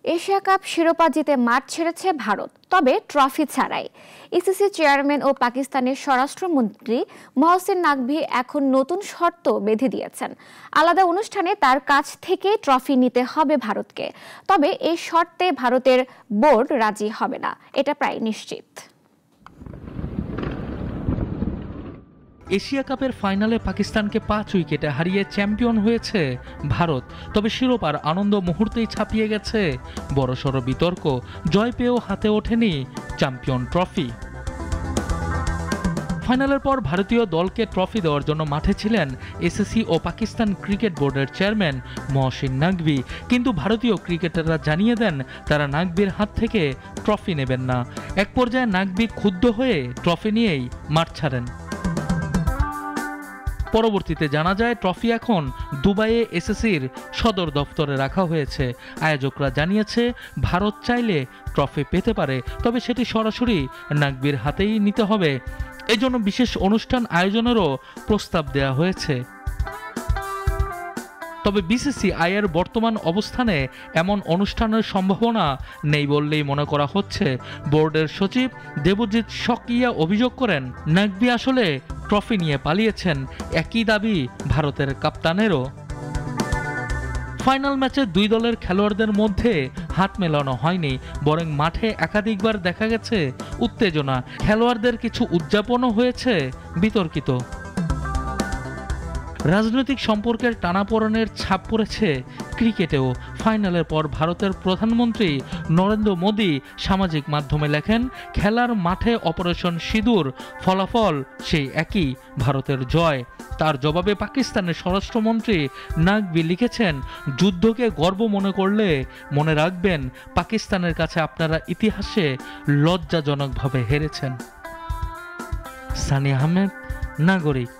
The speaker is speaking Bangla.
এশিয়া কাপ শিরোপা জিতে মাঠ ছেড়েছে ভারত, তবে ট্রফি ছাড়াই। ইসিসি চেয়ারম্যান ও পাকিস্তানের স্বরাষ্ট্রমন্ত্রী মহসিন নাকভি এখন নতুন শর্ত বেঁধে দিয়েছেন। আলাদা অনুষ্ঠানে তার কাছ থেকে ট্রফি নিতে হবে ভারতকে, তবে এই শর্তে ভারতের বোর্ড রাজি হবে না, এটা প্রায় নিশ্চিত। এশিয়া কাপের ফাইনালে পাকিস্তানকে 5 উইকেটে হারিয়ে চ্যাম্পিয়ন হয়েছে ভারত, তবে শিরোপার আনন্দ মুহূর্তেই ছাপিয়ে গেছে বড়সড় বিতর্ক। জয় পেয়েও হাতে ওঠেনি চ্যাম্পিয়ন ট্রফি। ফাইনালের পর ভারতীয় দলকে ট্রফি দেওয়ার জন্য মাঠে ছিলেন এসিসি ও পাকিস্তান ক্রিকেট বোর্ডের চেয়ারম্যান মহসিন নাকভি, কিন্তু ভারতীয় ক্রিকেটাররা জানিয়ে দেন তারা নাকভির হাত থেকে ট্রফি নেবেন না। এক পর্যায়ে নাকভি ক্ষুব্ধ হয়ে ট্রফি নিয়েই মাঠ ছাড়েন। পরবর্তীতে জানা যায় ট্রফি এখন দুবাইয়ে এসএসির সদর দফতরে রাখা হয়েছে। আয়োজকরা জানিয়েছে ভারত চাইলে ট্রফি পেতে পারে, তবে সেটি সরাসরি নাকভির হাতেই নিতে হবে। এজন্য বিশেষ অনুষ্ঠান আয়োজনেরও প্রস্তাব দেওয়া হয়েছে। তবে বিসিসিআই এর বর্তমান অবস্থানে এমন অনুষ্ঠানের সম্ভাবনা নেই বললেই মনে করা হচ্ছে। বোর্ডের সচিব দেবজিৎ শকিয়া অভিযোগ করেন, নাকভি আসলে ট্রফি নিয়ে পালিয়েছেন। একই দাবি ভারতের কাপ্তানেরও। ফাইনাল ম্যাচে দুই দলের খেলোয়াড়দের মধ্যে হাত মেলানো হয়নি, বরং মাঠে একাধিকবার দেখা গেছে উত্তেজনা। খেলোয়াড়দের কিছু উদযাপনও হয়েছে বিতর্কিত। রাজনৈতিক সম্পর্কের টানাপোড়েনের ছাপ পড়েছে ক্রিকেটেও। ফাইনালের পর ভারতের প্রধানমন্ত্রী নরেন্দ্র মোদী সামাজিক মাধ্যমে লেখেন, খেলার মাঠে অপারেশন সিঁদুর, ফলাফল সেই একই, ভারতের জয়। তার জবাবে পাকিস্তানের স্বরাষ্ট্রমন্ত্রী নাকভি লিখেছেন, যুদ্ধকে গর্ব মনে করলে মনে রাখবেন পাকিস্তানের কাছে আপনারা ইতিহাসে লজ্জাজনকভাবে হেরেছেন। সানি আহমেদ, নাগরিক।